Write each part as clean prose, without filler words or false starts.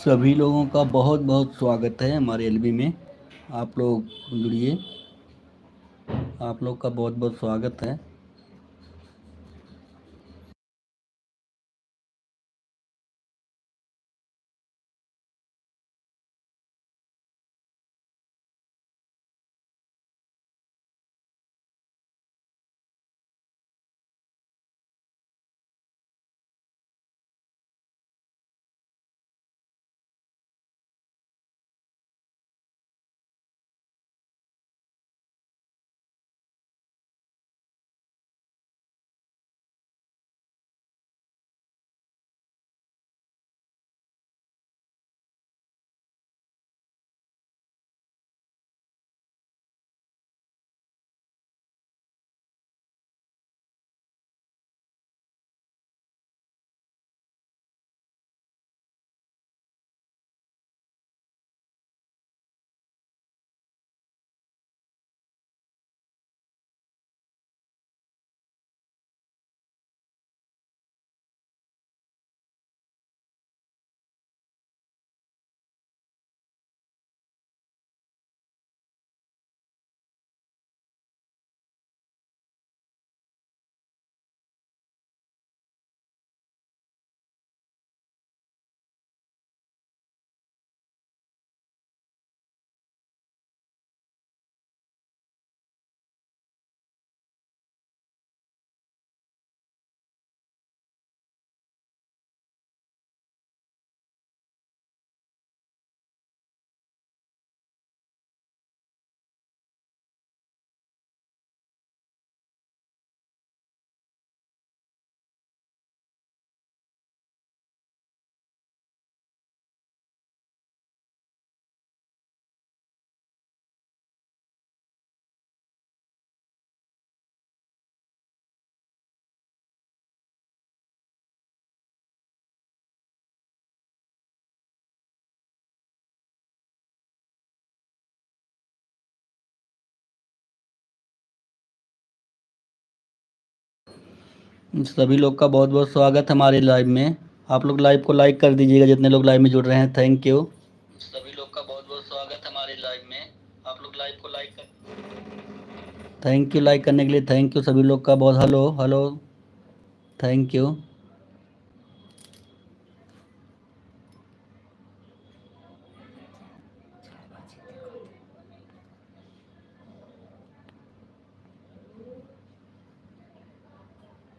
सभी लोगों का बहुत बहुत स्वागत है हमारे एलबी में। आप लोग जुड़िए। आप लोग का बहुत बहुत स्वागत है। सभी लोग का बहुत बहुत स्वागत है हमारे लाइव में। आप लोग लाइव को लाइक कर दीजिएगा जितने लोग लाइव में जुड़ रहे हैं। Thank you. सभी लोग का बहुत बहुत स्वागत है हमारे लाइव में। आप लोग लाइव को लाइक कर। थैंक यू लाइक करने के लिए। थैंक यू सभी लोग का बहुत। Hello hello. Thank you.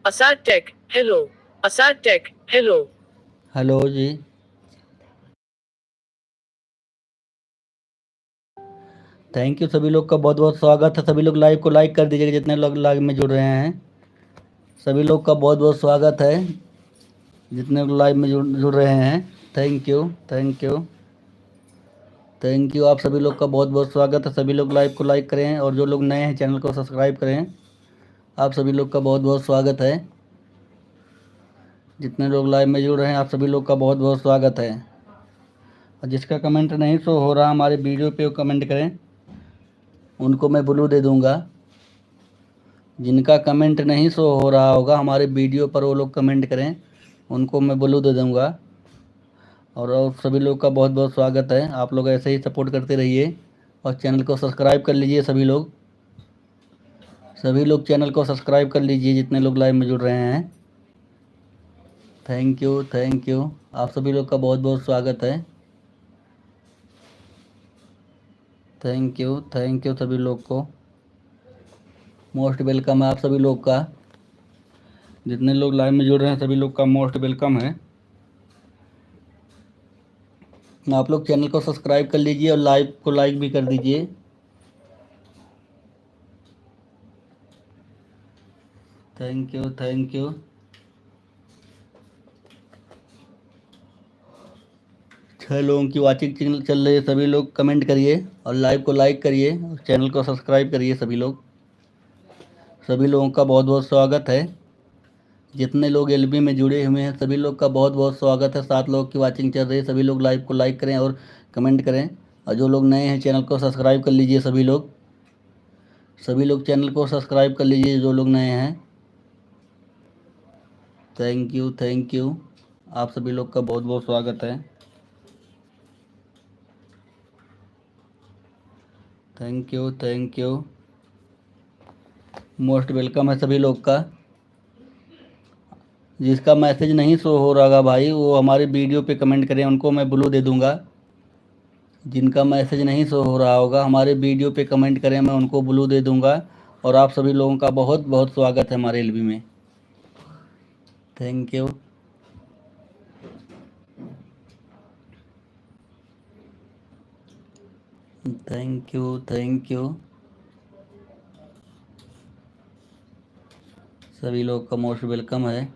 Asad Tech, hello. Asad Tech, hello. Hello ji. Thank you सभी लोग का बहुत बहुत स्वागत है। सभी लोग लाइव को लाइक कर दीजिएगा जितने लोग लाइव में जुड़ रहे हैं। सभी लोग का बहुत बहुत स्वागत है जितने लोग लाइव में जुड़ रहे हैं। Thank you thank you thank you. आप सभी लोग का बहुत बहुत स्वागत है। सभी लोग लाइव को लाइक करें और जो लोग नए हैं चैनल को सब्सक्राइब करें। आप सभी लोग का बहुत बहुत स्वागत है। जितने लोग लाइव में जुड़ रहे हैं आप सभी लोग का बहुत बहुत स्वागत है। और जिसका कमेंट नहीं शो हो रहा हमारे वीडियो पे वो कमेंट करें, उनको मैं ब्लू दे दूंगा। जिनका कमेंट नहीं शो हो रहा होगा हमारे वीडियो पर वो लोग कमेंट करें, उनको मैं ब्लू दे दूंगा। और सभी लोग का बहुत बहुत स्वागत है। आप लोग ऐसे ही सपोर्ट करते रहिए और चैनल को सब्सक्राइब कर लीजिए। सभी लोग चैनल को सब्सक्राइब कर लीजिए जितने लोग लाइव में जुड़ रहे हैं। Thank you thank you. आप सभी लोग का बहुत बहुत स्वागत है। थैंक यू सभी लोग को। मोस्ट वेलकम है आप सभी लोग का। जितने लोग लाइव में जुड़ रहे हैं सभी लोग का मोस्ट वेलकम है। आप लोग चैनल को सब्सक्राइब कर लीजिए और लाइव को लाइक भी कर दीजिए। Thank you thank you. छः लोगों की वाचिंग चल रही है। सभी लोग कमेंट करिए और लाइव को लाइक करिए और चैनल को सब्सक्राइब करिए। सभी लोगों का बहुत बहुत स्वागत है। जितने लोग एलबी में जुड़े हुए हैं सभी लोग का बहुत बहुत स्वागत है। 7 लोग की वाचिंग चल रही है। सभी लोग लाइव को लाइक करें और कमेंट करें। और जो लोग नए हैं चैनल को सब्सक्राइब कर लीजिए। सभी लोग चैनल को सब्सक्राइब कर लीजिए जो लोग नए हैं। Thank you. आप सभी लोग का बहुत बहुत स्वागत है। थैंक यू मोस्ट वेलकम है सभी लोग का। जिसका मैसेज नहीं शो हो रहा भाई वो हमारे वीडियो पे कमेंट करें, उनको मैं ब्लू दे दूंगा। जिनका मैसेज नहीं शो हो रहा होगा हमारे वीडियो पे कमेंट करें, मैं उनको ब्लू दे दूंगा। और आप सभी लोगों का बहुत बहुत स्वागत है हमारे एलबी में। Thank you. थैंक यू सभी लोग का मोस्ट वेलकम है।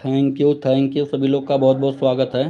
थैंक यू, सभी लोग का बहुत बहुत स्वागत है।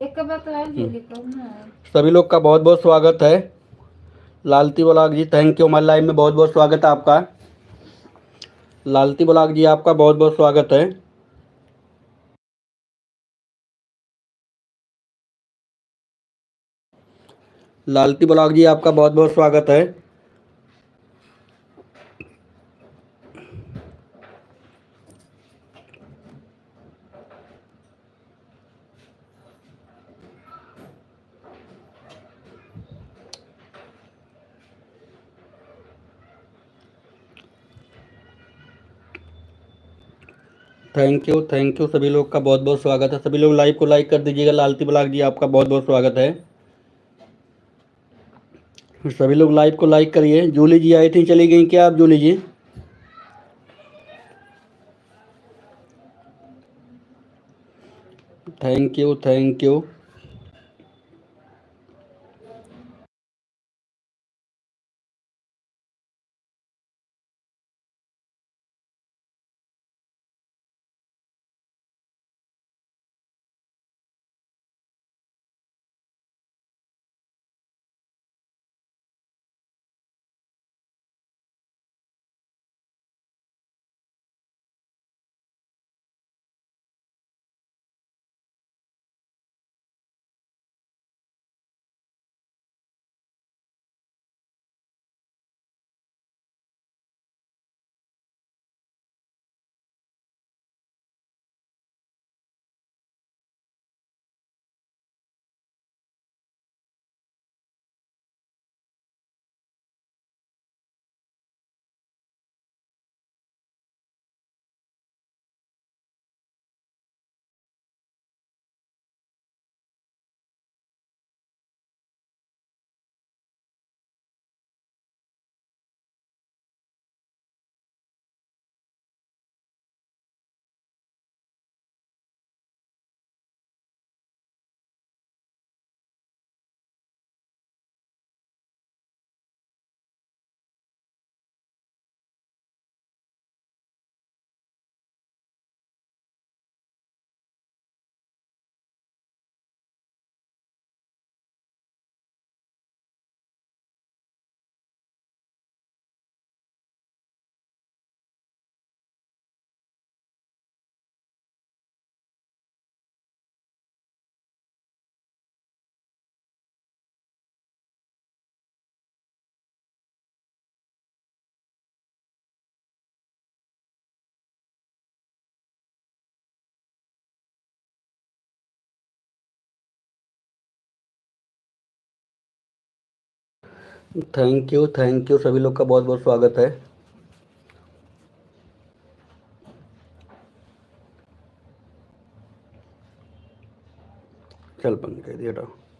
एक बात है जूली को ना सभी लोग का बहुत बहुत स्वागत है। लालती ब्लॉग जी थैंक यू, हमारे लाइव में बहुत बहुत स्वागत है आपका। लालती ब्लॉग जी आपका बहुत बहुत स्वागत है। लालती ब्लॉग जी आपका बहुत बहुत स्वागत है। थैंक यू, सभी लोग का बहुत बहुत स्वागत है। सभी लोग लाइव को लाइक कर दीजिएगा। लालती ब्लॉग जी आपका बहुत बहुत स्वागत है। सभी लोग लाइव को लाइक करिए। जूली जी आई थी, चली गई क्या आप Julie ji? Thank you thank you. Thank you, सभी लोग का बहुत बहुत स्वागत है। चल बंद कर दिया।